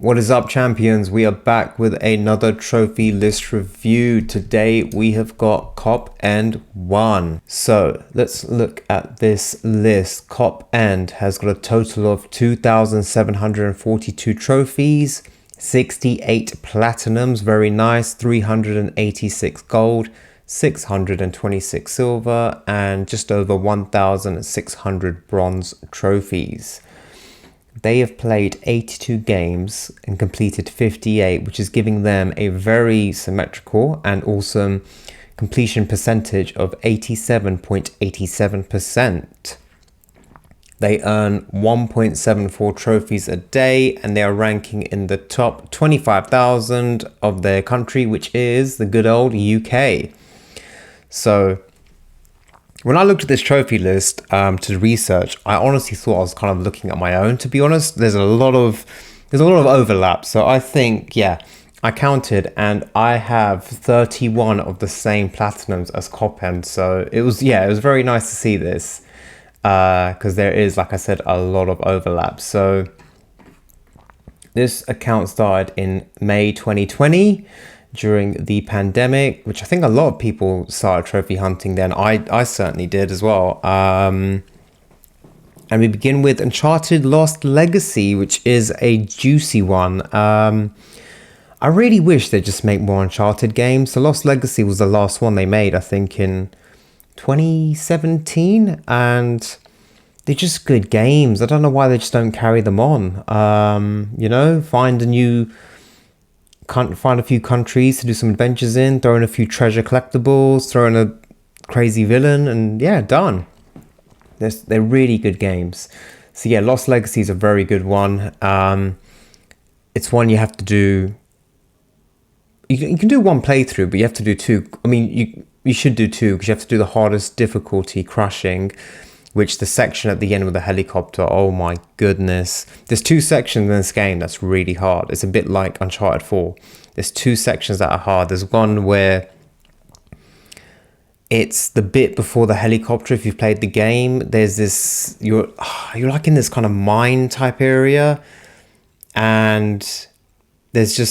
What is up, champions? We are back with another trophy list review. Today we have got Cop End 1. So let's look at this list. Cop End has got a total of 2,742 trophies, 68 platinums, very nice, 386 gold, 626 silver, and just over 1,600 bronze trophies. They have played 82 games and completed 58, which is giving them a very symmetrical and awesome completion percentage of 87.87%. They earn 1.74 trophies a day, and they are ranking in the top 25,000 of their country, which is the good old UK. So when I looked at this trophy list to research, I honestly thought I was kind of looking at my own. To be honest, there's a lot of overlap. So I think, yeah, I counted and I have 31 of the same platinums as Cop End. So it was very nice to see this because there is, like I said, a lot of overlap. So this account started in May 2020. During the pandemic, which I think a lot of people started trophy hunting then. I certainly did as well. And we begin with Uncharted Lost Legacy, which is a juicy one. I really wish they'd just make more Uncharted games. The Lost Legacy was the last one they made, I think, in 2017. And they're just good games. I don't know why they just don't carry them on. Find a few countries to do some adventures in, throw in a few treasure collectibles, throw in a crazy villain, and yeah, done. They're really good games. So yeah, Lost Legacy is a very good one. It's one you have to do. You can do one playthrough, but you have to do two. I mean, you should do two because you have to do the hardest difficulty, crushing, which the section at the end with the helicopter, oh my goodness. There's two sections in this game that's really hard. It's a bit like Uncharted 4. There's two sections that are hard. There's one where it's the bit before the helicopter. If you've played the game, there's this, you're like in this kind of mine type area, and there's a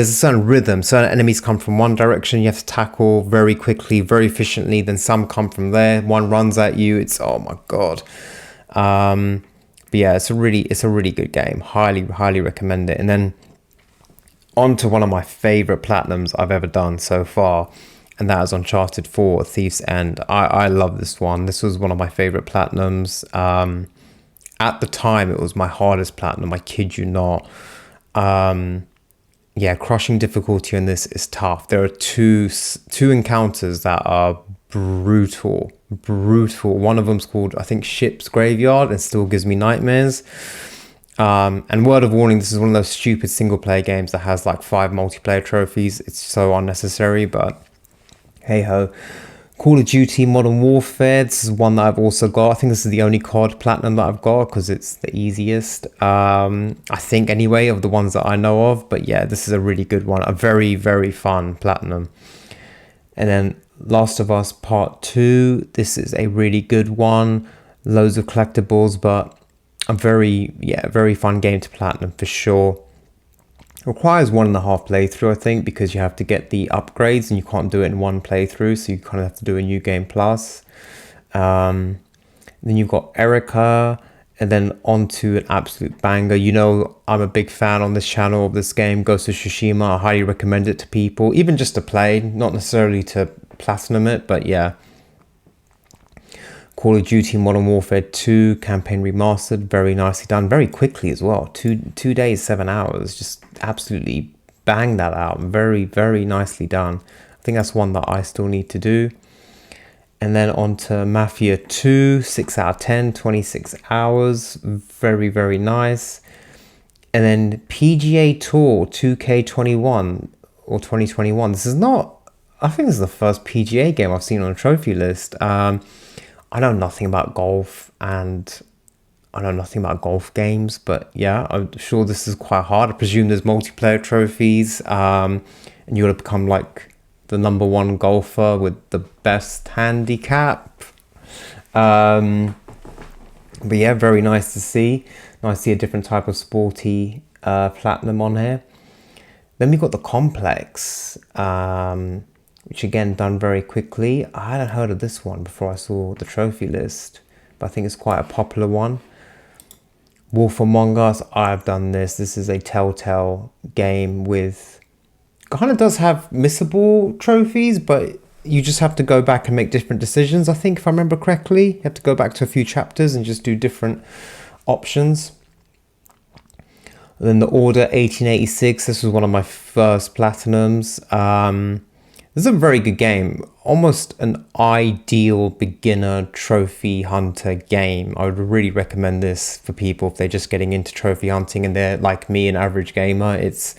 certain rhythm. Certain enemies come from one direction, you have to tackle very quickly, very efficiently. Then some come from there. One runs at you. It's, oh my god. But yeah, it's a really good game. Highly recommend it. And then on to one of my favorite platinums I've ever done so far, and that is Uncharted 4: Thief's End. I love this one. This was one of my favorite platinums. At the time, it was my hardest platinum. I kid you not. Yeah, crushing difficulty on this is tough. There are two encounters that are brutal. One of them's called, I think, Ship's Graveyard, and still gives me nightmares. And word of warning, this is one of those stupid single player games that has like 5 multiplayer trophies. It's so unnecessary, but hey ho. Call of Duty Modern Warfare, this is one that I've also got. I think this is the only COD platinum that I've got because it's the easiest, I think anyway, of the ones that I know of. But yeah, this is a really good one, a very, very fun platinum. And then Last of Us Part 2, this is a really good one. Loads of collectibles, but a very fun game to platinum for sure. Requires 1.5 playthrough, I think, because you have to get the upgrades and you can't do it in one playthrough, so you kind of have to do a new game plus. Then you've got Erica, and then on to an absolute banger. You know, I'm a big fan on this channel of this game, Ghost of Tsushima. I highly recommend it to people, even just to play, not necessarily to platinum it, but yeah. Call of Duty Modern Warfare 2 Campaign Remastered, very nicely done, very quickly as well. Two days, 7 hours, just absolutely bang that out. Very, very nicely done. I think that's one that I still need to do. And then on to Mafia 2, 6 out of 10, 26 hours, very, very nice. And then PGA Tour 2K21 or 2021. This is not, I think this is the first PGA game I've seen on a trophy list. I know nothing about golf, and I know nothing about golf games, but yeah, I'm sure this is quite hard. I presume there's multiplayer trophies, and you got to become like the #1 golfer with the best handicap. But yeah, very nice to see. Nice to see a different type of sporty platinum on here. Then we got the complex, which again done very quickly. I hadn't heard of this one before I saw the trophy list, but I think it's quite a popular one. Wolf Among Us, I've done this. This is a Telltale game with, kind of does have missable trophies, but you just have to go back and make different decisions. I think if I remember correctly, you have to go back to a few chapters and just do different options. Then The Order 1886, this was one of my first platinums. This is a very good game, almost an ideal beginner trophy hunter game. I would really recommend this for people if they're just getting into trophy hunting and they're like me, an average gamer. It's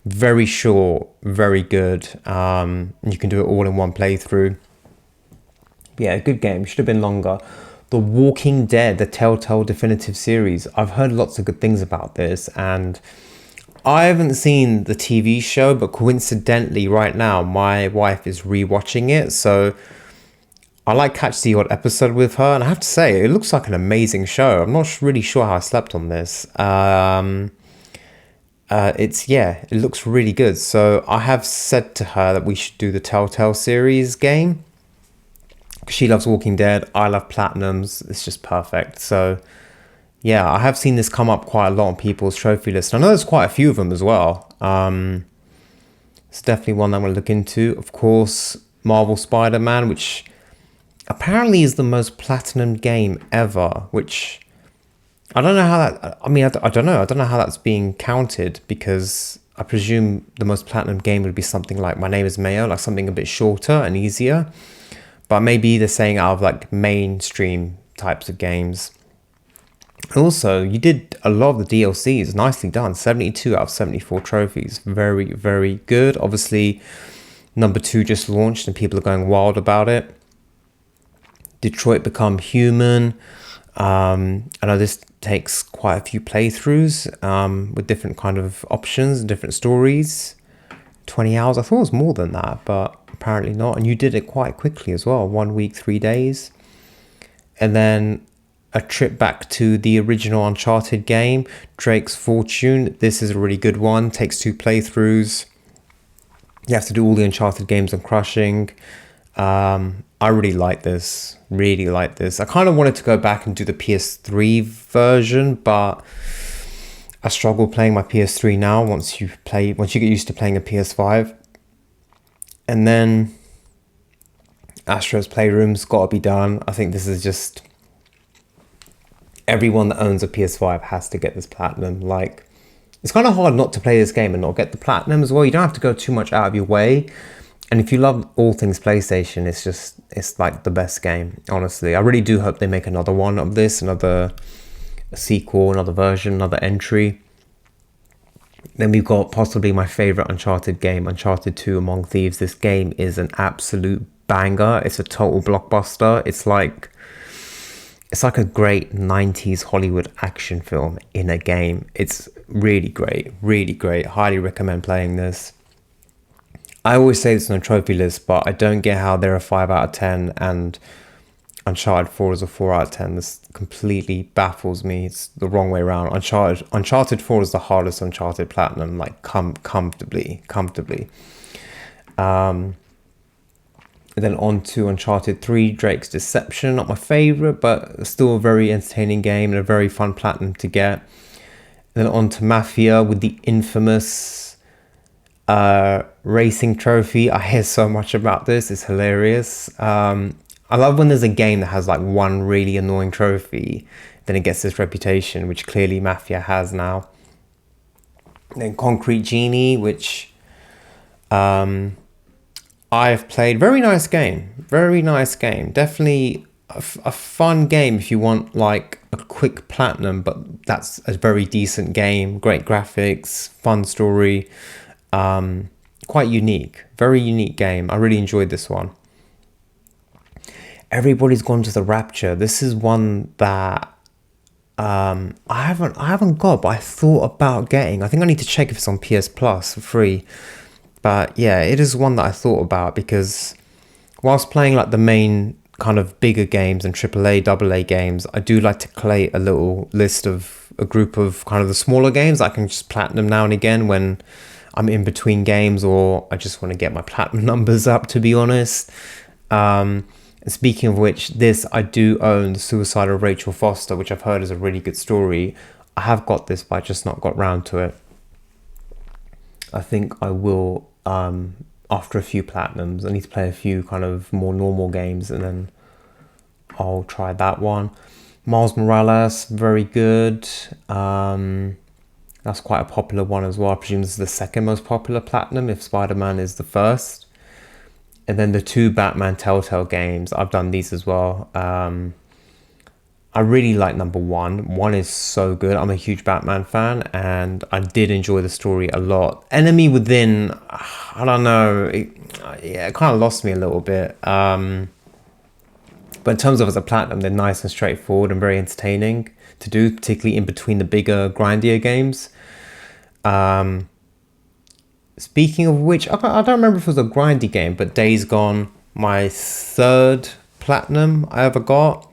very short, very good. You can do it all in one playthrough. Yeah, good game, should have been longer. The Walking Dead, the Telltale Definitive Series. I've heard lots of good things about this, and I haven't seen the TV show, but coincidentally right now my wife is rewatching it, so I like catch the odd episode with her, and I have to say it looks like an amazing show. I'm not really sure how I slept on this. It looks really good. So I have said to her that we should do the Telltale series game. She loves Walking Dead, I love Platinums, it's just perfect. So yeah, I have seen this come up quite a lot on people's trophy list. I know there's quite a few of them as well. It's definitely one that I'm going to look into. Of course, Marvel Spider-Man, which apparently is the most platinum game ever, which I don't know how that, I mean, I don't know how that's being counted, because I presume the most platinum game would be something like My Name is Mayo, like something a bit shorter and easier. But maybe they're saying out of like mainstream types of games. Also, you did a lot of the DLCs, nicely done. 72 out of 74 trophies. Very, very good. Obviously, number 2 just launched and people are going wild about it. Detroit Become Human. I know this takes quite a few playthroughs with different kind of options and different stories. 20 hours, I thought it was more than that, but apparently not. And you did it quite quickly as well, 1 week, 3 days. And then a trip back to the original Uncharted game, Drake's Fortune. This is a really good one, takes 2 playthroughs. You have to do all the Uncharted games on crushing. I really like this, I kind of wanted to go back and do the PS3 version, but I struggle playing my PS3 now once you get used to playing a PS5. And then Astro's Playroom's got to be done. I think this is just, everyone that owns a PS5 has to get this platinum. Like, it's kind of hard not to play this game and not get the platinum as well. You don't have to go too much out of your way. And if you love all things PlayStation, it's like the best game, honestly. I really do hope they make another one of this, another sequel, another version, another entry. Then we've got possibly my favorite Uncharted game, Uncharted 2 Among Thieves. This game is an absolute banger. It's a total blockbuster. It's like a great 90s Hollywood action film in a game. It's really great, really great. Highly recommend playing this. I always say this on a trophy list, but I don't get how they're a 5 out of 10 and Uncharted 4 is a 4 out of 10. This completely baffles me. It's the wrong way around. Uncharted 4 is the hardest Uncharted Platinum, like comfortably. And then on to Uncharted 3, Drake's Deception. Not my favorite, but still a very entertaining game and a very fun platinum to get. And then on to Mafia with the infamous racing trophy. I hear so much about this. It's hilarious. I love when there's a game that has like one really annoying trophy, then it gets this reputation, which clearly Mafia has now. Then Concrete Genie, which I've played. Very nice game. Definitely a fun game if you want like a quick platinum, but that's a very decent game. Great graphics, fun story, quite unique. Very unique game. I really enjoyed this one. Everybody's Gone to the Rapture. This is one that I haven't got, but I thought about getting. I think I need to check if it's on PS Plus for free. But yeah, it is one that I thought about, because whilst playing like the main kind of bigger games and AAA, AA games, I do like to collate a little list of a group of kind of the smaller games. I can just platinum now and again when I'm in between games, or I just want to get my platinum numbers up, to be honest. And speaking of which, I do own The Suicide of Rachel Foster, which I've heard is a really good story. I have got this, but I just not got round to it. I think I will, after a few platinums. I need to play a few kind of more normal games, and then I'll try that one. Miles Morales, very good. That's quite a popular one as well. I presume this is the second most popular platinum, if Spider-Man is the first. And then the 2 Batman Telltale games, I've done these as well. I really like number 1. 1 is so good. I'm a huge Batman fan, and I did enjoy the story a lot. Enemy Within, I don't know, it kind of lost me a little bit. But in terms of as a platinum, they're nice and straightforward and very entertaining to do, particularly in between the bigger, grindier games. Speaking of which, I don't remember if it was a grindy game, but Days Gone, my 3rd platinum I ever got.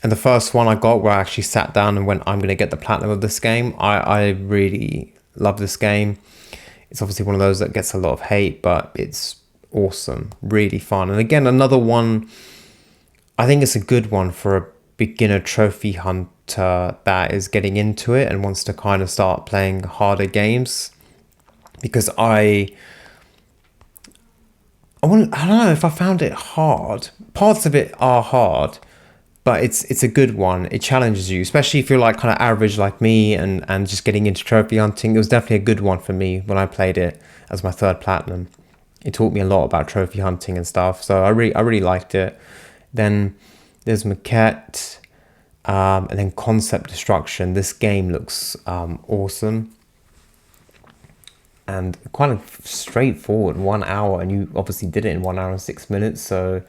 And the first one I got where I actually sat down and went, I'm going to get the platinum of this game. I really love this game. It's obviously one of those that gets a lot of hate, but it's awesome, really fun. And again, another one, I think it's a good one for a beginner trophy hunter that is getting into it and wants to kind of start playing harder games. Because I don't know if I found it hard. Parts of it are hard, but it's a good one. It challenges you, especially if you're like kind of average like me and just getting into trophy hunting. It was definitely a good one for me when I played it as my 3rd platinum. It taught me a lot about trophy hunting and stuff, so I really liked it. Then there's Maquette, and then Concept Destruction. This game looks awesome and kind of straightforward. 1 hour, and you obviously did it in 1 hour and 6 minutes, so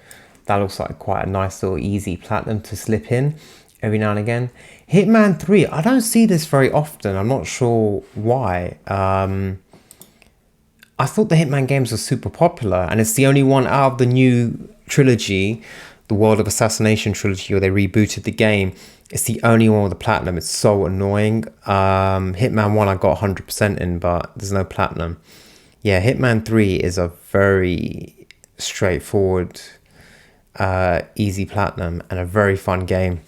that looks like quite a nice little easy platinum to slip in every now and again. Hitman 3, I don't see this very often. I'm not sure why. I thought the Hitman games were super popular, and it's the only one out of the new trilogy, the World of Assassination trilogy, where they rebooted the game. It's the only one with a platinum. It's so annoying. Hitman 1 I got 100% in, but there's no platinum. Yeah, Hitman 3 is a very straightforward, easy platinum and a very fun game.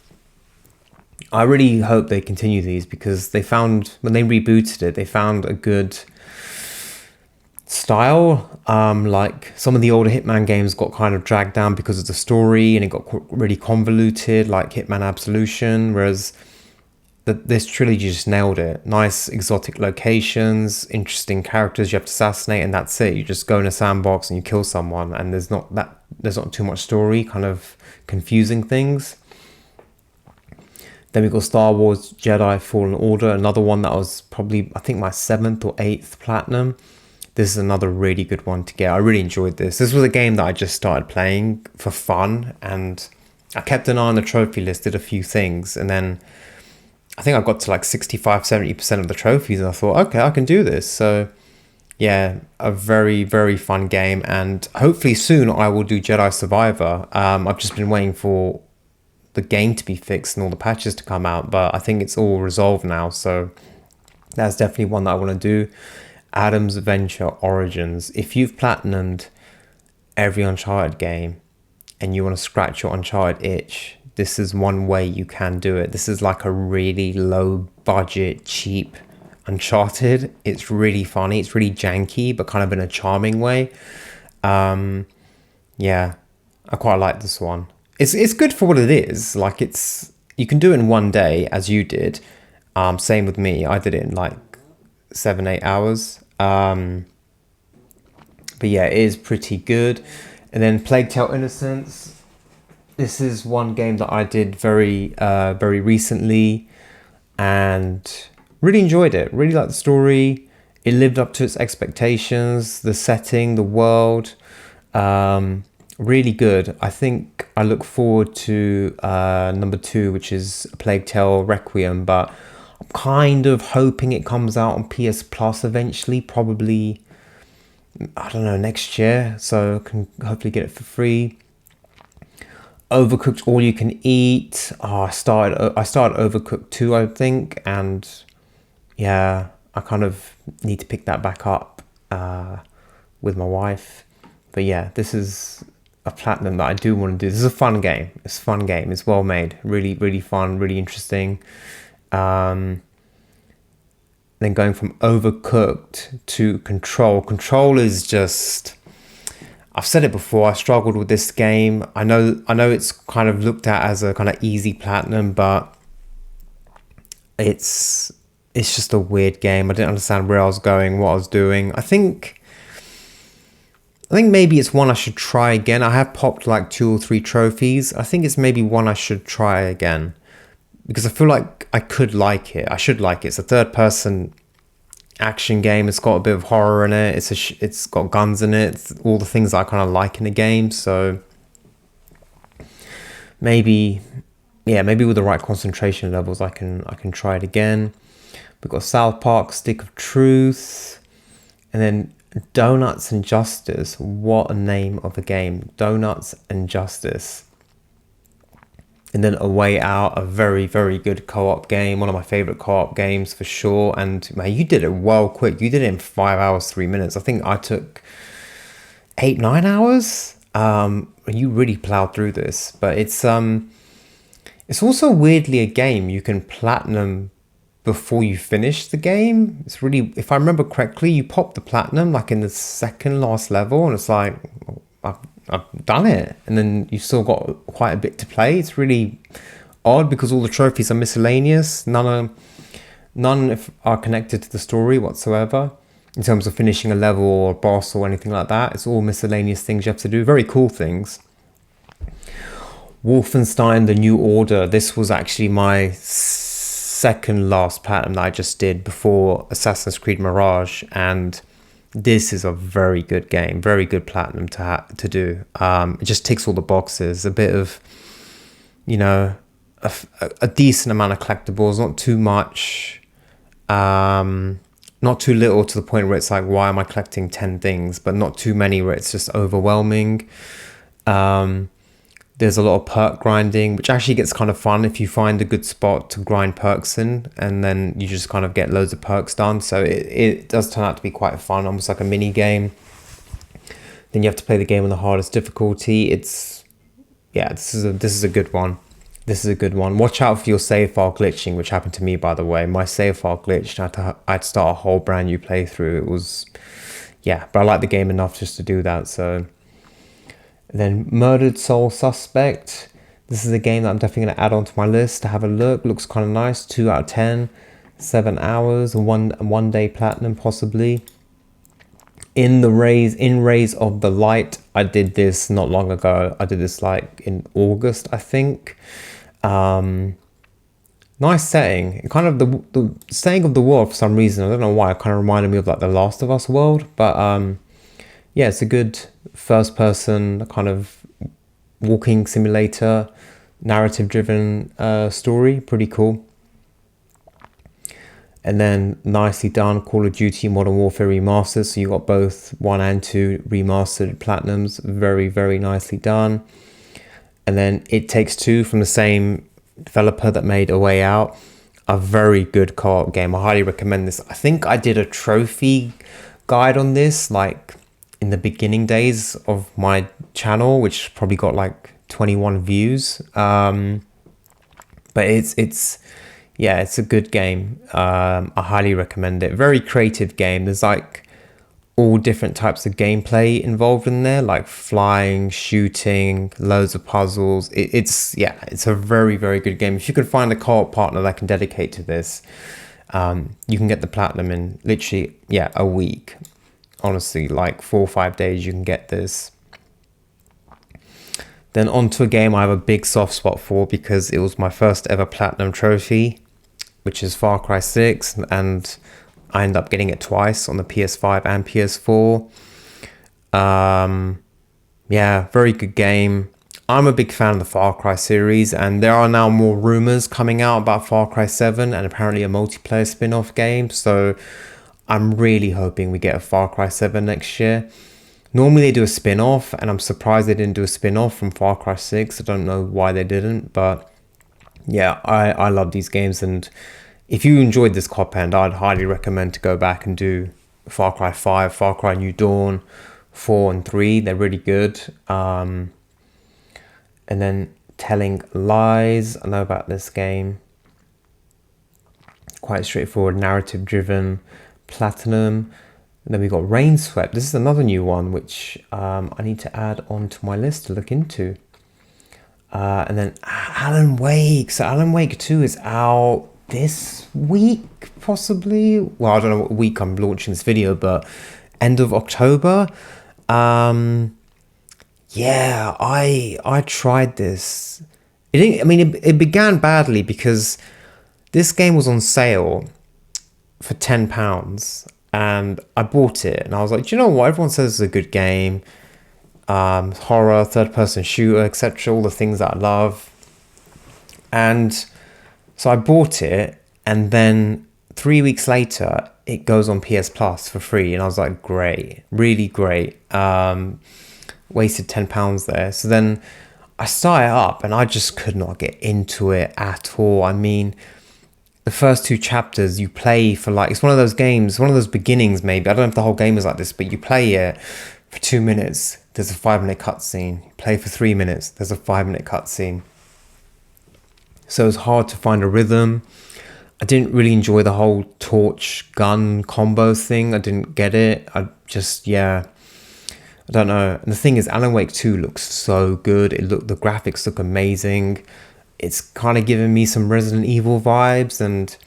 I really hope they continue these, because they found, when they rebooted it, they found a good style. Like some of the older Hitman games got kind of dragged down because of the story, and it got really convoluted, like Hitman Absolution, whereas this trilogy just nailed it. Nice exotic locations, interesting characters you have to assassinate, and that's it. You just go in a sandbox and you kill someone, and there's not too much story kind of confusing things. Then we got Star Wars Jedi Fallen Order, another one that was probably, I think, my 7th or 8th platinum. This is another really good one to get. I really enjoyed this. This was a game that I just started playing for fun, and I kept an eye on the trophy list, did a few things, and then I think I got to like 65-70% of the trophies, and I thought, okay, I can do this. So yeah, a very, very fun game, and hopefully soon I will do Jedi Survivor. I've just been waiting for the game to be fixed and all the patches to come out, but I think it's all resolved now, so that's definitely one that I want to do. Adam's Venture Origins. If you've platinumed every Uncharted game and you want to scratch your Uncharted itch, this is one way you can do it. This is like a really low budget, cheap Uncharted. It's really funny. It's really janky, but kind of in a charming way. Yeah, I quite like this one. It's good for what it is. Like, you can do it in one day, as you did. Same with me. I did it in like 7-8 hours. But yeah, it is pretty good. And then Plague Tale Innocence. This is one game that I did very recently, and really enjoyed it. Really liked the story. It lived up to its expectations. The setting, the world, really good. I think I look forward to number 2, which is Plague Tale Requiem, but I'm kind of hoping it comes out on PS Plus eventually, probably, I don't know, next year, so I can hopefully get it for free. Overcooked All You Can Eat. I started Overcooked 2, I think, and yeah, I kind of need to pick that back up with my wife. But yeah, this is a platinum that I do want to do. This is a fun game. It's a fun game. It's well made. Really, really fun. Really interesting. Then going from Overcooked to Control. Control is just... I've said it before, I struggled with this game. I know it's kind of looked at as a kind of easy platinum, but it's just a weird game. I didn't understand where I was going, what I was doing. I think maybe it's one I should try again. I have popped like 2 or 3 trophies. I think it's maybe one I should try again, because I feel like I could like it. I should like it. It's a third-person action game. It's got a bit of horror in it. It's got guns in it. It's all the things that I kind of like in a game. So maybe with the right concentration levels, I can try it again. We've got South Park: Stick of Truth, and then Donuts and Justice. What a name of a game! Donuts and Justice. And then A Way Out, a very, very good co-op game. One of my favorite co-op games for sure. And man, you did it well quick. You did it in 5 hours, 3 minutes. I think I took 8, 9 hours. You really plowed through this. But it's also weirdly a game you can platinum before you finish the game. It's really, if I remember correctly, you pop the platinum like in the second last level, and it's like, I've done it, and then you've still got quite a bit to play. It's really odd because all the trophies are miscellaneous. None are connected to the story whatsoever in terms of finishing a level or a boss or anything like that. It's all miscellaneous things you have to do. Very cool things. Wolfenstein: The New Order. This was actually my second last platinum that I just did before Assassin's Creed Mirage, and this is a very good game, very good platinum to do. It just ticks all the boxes. A bit of, a decent amount of collectibles, not too much, not too little to the point where it's like, why am I collecting 10 things? But not too many where it's just overwhelming. There's a lot of perk grinding, which actually gets kind of fun if you find a good spot to grind perks in, and then you just kind of get loads of perks done. So it does turn out to be quite fun, almost like a mini game. Then you have to play the game on the hardest difficulty. This is a good one. This is a good one. Watch out for your save file glitching, which happened to me, by the way. My save file glitched. I had to start a whole brand new playthrough. It was, but I like the game enough just to do that. So then Murdered Soul Suspect. This is a game that I'm definitely going to add onto my list to have a look. Looks kind of nice. 2 out of 10. 7 hours. One day platinum possibly. In Rays of the Light. I did this not long ago. I did this like in August, I think. Nice setting. Kind of the setting of the world for some reason. I don't know why. It kind of reminded me of like the Last of Us world. But it's a good first person kind of walking simulator, narrative driven story. Pretty cool. And then nicely done, Call of Duty Modern Warfare Remastered. So you got both 1 and 2 remastered platinums. Very, very nicely done. And then It Takes Two from the same developer that made A Way Out. A very good co-op game. I highly recommend this. I think I did a trophy guide on this like in the beginning days of my channel, which probably got like 21 views. But it's a good game. I highly recommend it. Very creative game. There's like all different types of gameplay involved in there, like flying, shooting, loads of puzzles. It's a very, very good game. If you can find a co-op partner that can dedicate to this, you can get the platinum in literally a week. Honestly, like 4 or 5 days you can get this. Then on to a game I have a big soft spot for because it was my first ever platinum trophy, which is Far Cry 6, and I ended up getting it twice on the PS5 and PS4. Very good game. I'm a big fan of the Far Cry series, and there are now more rumors coming out about Far Cry 7 and apparently a multiplayer spin-off game. So I'm really hoping we get a Far Cry 7 next year. Normally they do a spin-off, and I'm surprised they didn't do a spin-off from Far Cry 6. I don't know why they didn't, but yeah, I love these games, and if you enjoyed this cop end, I'd highly recommend to go back and do Far Cry 5, Far Cry New Dawn, 4 and 3. They're really good. And then Telling Lies, I know about this game. Quite straightforward, narrative driven. Platinum. And then we got Rainswept. This is another new one which I need to add onto my list to look into. And then Alan Wake. So Alan Wake 2 is out this week, possibly. Well, I don't know what week I'm launching this video, but end of October. Yeah, I tried this. It began badly because this game was on sale for £10, and I bought it, and I was like, do you know what? Everyone says it's a good game. Horror, third-person shooter, etc. All the things that I love. And so I bought it, and then 3 weeks later, it goes on PS Plus for free, and I was like, great, really great. Wasted £10 there. So then I started up, and I just could not get into it at all. I mean, the first 2 chapters you play for like, it's one of those games, one of those beginnings maybe. I don't know if the whole game is like this, but you play it for 2 minutes, there's a 5-minute cutscene. You play for 3 minutes, there's a 5-minute cutscene. So it's hard to find a rhythm. I didn't really enjoy the whole torch gun combo thing. I didn't get it. I don't know. And the thing is, Alan Wake 2 looks so good. The graphics look amazing. It's kind of giving me some Resident Evil vibes, and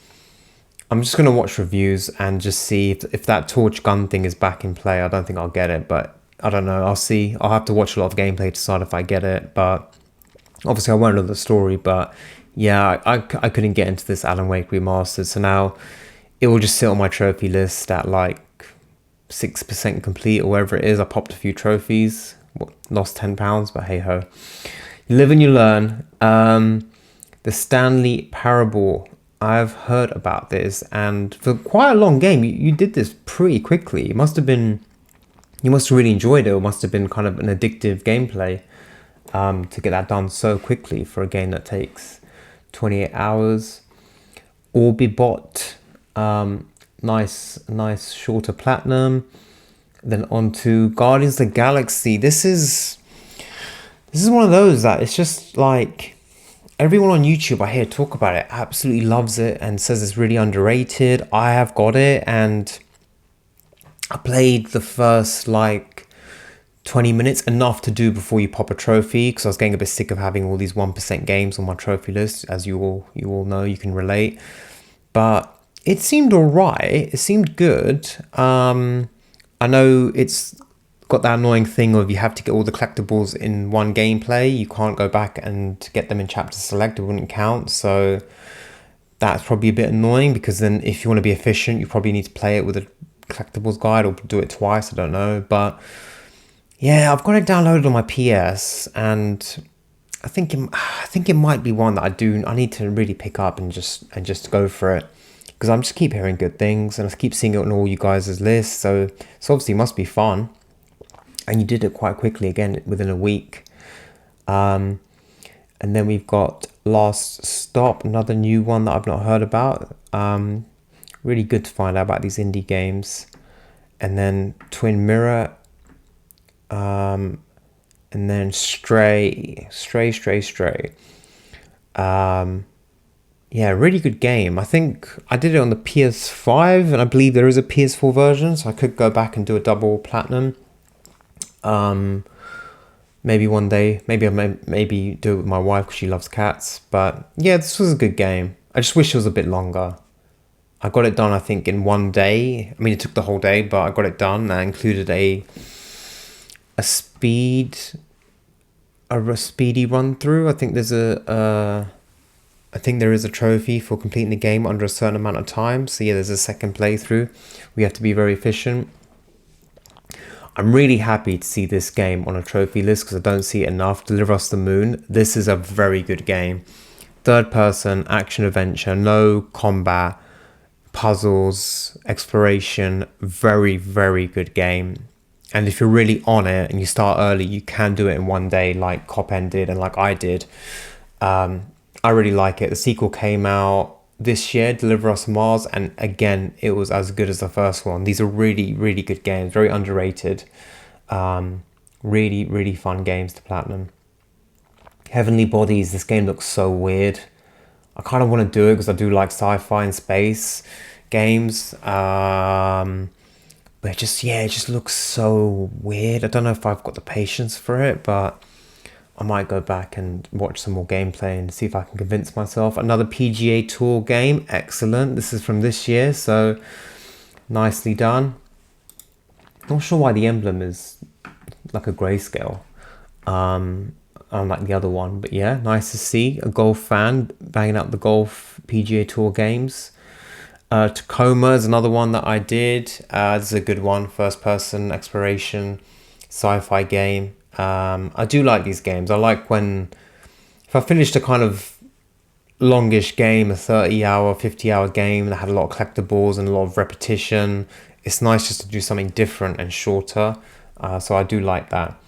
I'm just going to watch reviews and just see if that torch gun thing is back in play. I don't think I'll get it, but I don't know. I'll see. I'll have to watch a lot of gameplay to decide if I get it, but obviously I won't know the story. But yeah, I couldn't get into this Alan Wake Remastered, so now it will just sit on my trophy list at like 6% complete or wherever it is. I popped a few trophies, lost £10, but hey ho. You live and you learn. The Stanley Parable. I've heard about this, and for quite a long game, you did this pretty quickly. You must have really enjoyed it, or must have been kind of an addictive gameplay to get that done so quickly for a game that takes 28 hours. Orbibot, nice shorter platinum. Then on to Guardians of the Galaxy. This is one of those that it's just like everyone on YouTube I hear talk about it absolutely loves it and says it's really underrated. I have got it, and I played the first like 20 minutes, enough to do before you pop a trophy, because I was getting a bit sick of having all these 1% games on my trophy list, as you all know, you can relate. But it seemed alright, it seemed good. I know it's got that annoying thing of you have to get all the collectibles in one gameplay. You can't go back and get them in chapter select, it wouldn't count. So that's probably a bit annoying, because then if you want to be efficient, you probably need to play it with a collectibles guide or do it twice, I don't know. But yeah, I've got it downloaded on my PS, and I think it might be one that I need to really pick up and just go for it, because I'm just keep hearing good things, and I keep seeing it on all you guys' lists, so obviously it must be fun. And you did it quite quickly, again, within a week. And then we've got Last Stop, another new one that I've not heard about. Really good to find out about these indie games. And then Twin Mirror. And then Stray. Yeah, really good game. I think I did it on the PS5, and I believe there is a PS4 version, so I could go back and do a double platinum. Maybe one day, maybe do it with my wife, because she loves cats. But yeah, this was a good game. I just wish it was a bit longer. I got it done, I think, in one day. I mean, it took the whole day, but I got it done. That included a speedy run through. I think there is a trophy for completing the game under a certain amount of time. So yeah, there's a second playthrough. We have to be very efficient. I'm really happy to see this game on a trophy list, because I don't see it enough. Deliver Us the Moon. This is a very good game. Third person, action adventure, no combat, puzzles, exploration. Very, very good game. And if you're really on it and you start early, you can do it in one day, like Cop ended and like I did. I really like it. The sequel came out this year, Deliver Us Mars, and again, it was as good as the first one. These are really, really good games, very underrated. Really, really fun games to platinum. Heavenly Bodies, this game looks so weird. I kind of want to do it because I do like sci-fi and space games. But it just looks so weird. I don't know if I've got the patience for it, but I might go back and watch some more gameplay and see if I can convince myself. Another PGA Tour game, excellent. This is from this year, so nicely done. Not sure why the emblem is like a grayscale, unlike the other one, but yeah, nice to see a golf fan banging out the golf PGA Tour games. Tacoma is another one that I did. This is a good one, first person exploration sci-fi game. I do like these games. I like when, if I finished a kind of longish game, a 30-hour, 50-hour game that had a lot of collectibles and a lot of repetition, it's nice just to do something different and shorter. So I do like that.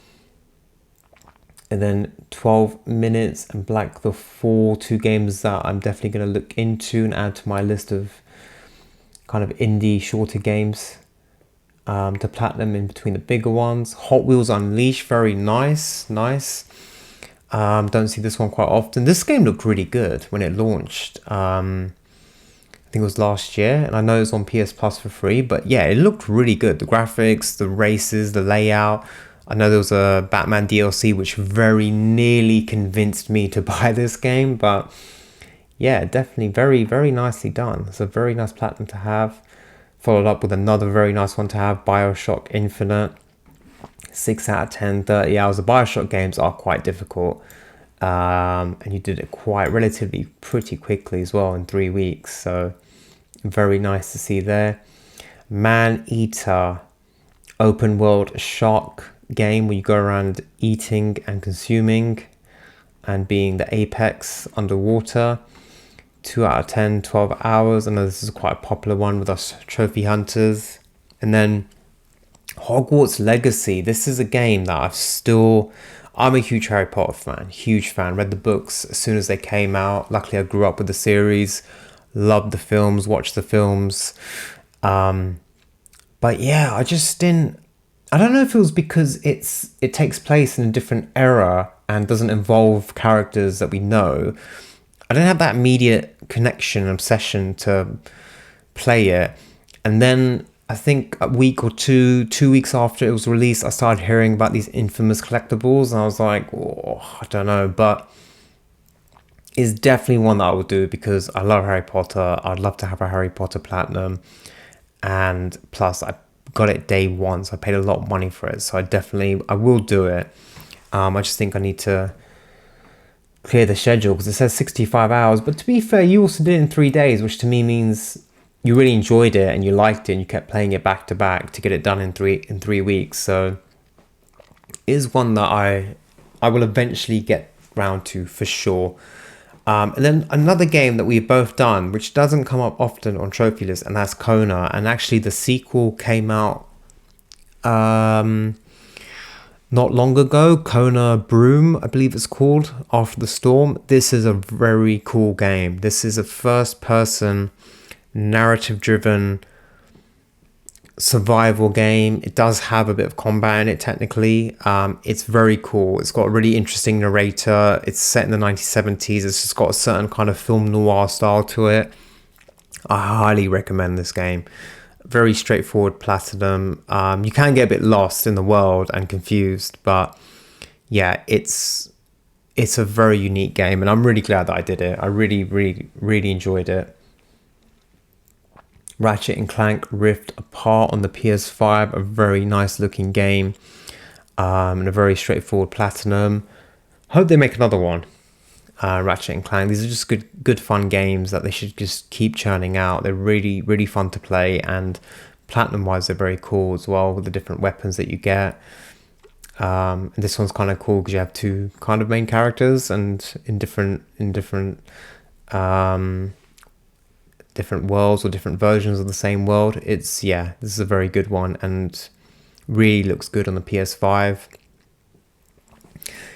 And then 12 Minutes and Black the Fall, two games that I'm definitely going to look into and add to my list of kind of indie shorter games to platinum in between the bigger ones. Hot Wheels Unleashed, very nice. Don't see this one quite often. This game looked really good when it launched. I think it was last year, and I know it's on PS Plus for free, but yeah, it looked really good. The graphics, the races, the layout. I know there was a Batman DLC which very nearly convinced me to buy this game, but yeah, definitely very, very nicely done. It's a very nice platinum to have. Followed up with another very nice one to have, BioShock Infinite. 6 out of 10, 30 hours. The BioShock games are quite difficult. And you did it quite relatively pretty quickly as well in 3 weeks. So very nice to see there. Man Eater, open world shark game where you go around eating and consuming and being the apex underwater. 2 out of 10, 12 hours. I know this is quite a popular one with us trophy hunters. And then Hogwarts Legacy. This is a game that I'm a huge Harry Potter fan, huge fan. Read the books as soon as they came out. Luckily, I grew up with the series, loved the films, watched the films. But yeah, I don't know if it was because it takes place in a different era and doesn't involve characters that we know. I didn't have that immediate connection, obsession to play it. And then I think a week or 2 weeks after it was released, I started hearing about these infamous collectibles. And I was like, oh, I don't know. But it's definitely one that I would do because I love Harry Potter. I'd love to have a Harry Potter Platinum. And plus, I got it day one, so I paid a lot of money for it. So I will do it. I just think I need to clear the schedule because it says 65 hours. But to be fair, you also did it in 3 days, which to me means you really enjoyed it and you liked it and you kept playing it back to back to get it done in 3 weeks. So it is one that I will eventually get round to for sure. And then another game that we've both done, which doesn't come up often on trophy lists, and that's Kona. And actually the sequel came out not long ago. Kona Broom, I believe it's called, After the Storm. This is a very cool game. This is a first-person, narrative-driven survival game. It does have a bit of combat in it technically. It's very cool. It's got a really interesting narrator. It's set in the 1970s. It's just got a certain kind of film noir style to it. I highly recommend this game. Very straightforward platinum. You can get a bit lost in the world and confused, but yeah, it's a very unique game and I'm really glad that I did it. I really, really, really enjoyed it. Ratchet and Clank Rift Apart on the PS5, a very nice looking game, and a very straightforward platinum. Hope they make another one. Ratchet and Clank. These are just good fun games that they should just keep churning out. They're really, really fun to play, and platinum wise, they're very cool as well with the different weapons that you get. And this one's kind of cool because you have two kind of main characters, and in different worlds or different versions of the same world. This is a very good one and Really looks good on the PS5.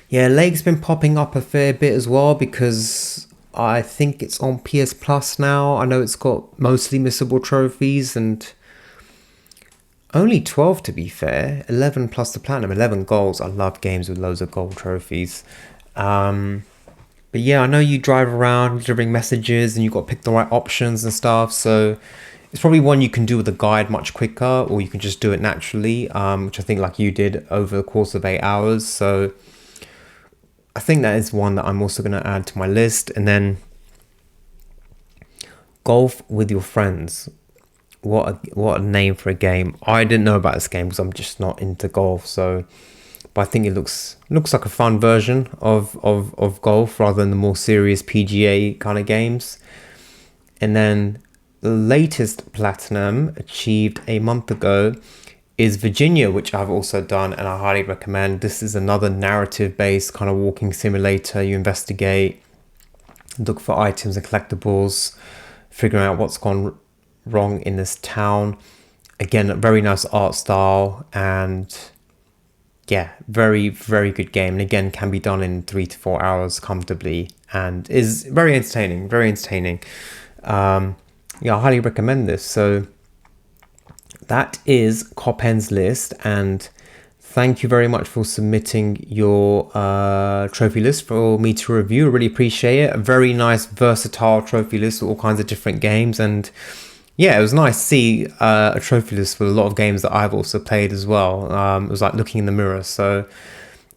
Yeah, Lake's been popping up a fair bit as well because I think it's on PS Plus now. I know it's got mostly missable trophies and only 12 to be fair. 11 plus the platinum, 11 goals. I love games with loads of gold trophies. But yeah, I know you drive around delivering messages and you've got to pick the right options and stuff. So it's probably one you can do with a guide much quicker, or you can just do it naturally, which I think like you did over the course of 8 hours. So I think that is one that I'm also going to add to my list. And then golf with your friends. What a name for a game. I didn't know about this game because I'm just not into golf. So, but I think it looks like a fun version of golf rather than the more serious PGA kind of games. And then the latest platinum achieved a month ago is Virginia, which I've also done and I highly recommend. This is another narrative-based kind of walking simulator. You investigate, look for items and collectibles, figuring out what's gone wrong in this town. Again, a very nice art style and yeah, very, very good game. And again, can be done in 3 to 4 hours comfortably and is very entertaining, very entertaining. Yeah, I highly recommend this. So that is Cophen's list, and thank you very much for submitting your trophy list for me to review. I really appreciate it. A very nice, versatile trophy list with all kinds of different games, and yeah, it was nice to see a trophy list with a lot of games that I've also played as well. It was like looking in the mirror, so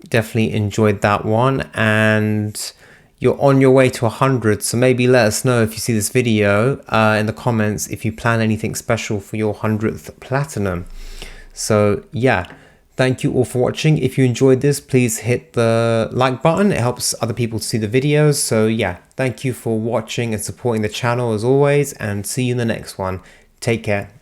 definitely enjoyed that one. And you're on your way to 100, so maybe let us know if you see this video in the comments if you plan anything special for your 100th platinum. So yeah, thank you all for watching. If you enjoyed this, please hit the like button. It helps other people to see the videos. So yeah, thank you for watching and supporting the channel as always, and see you in the next one. Take care.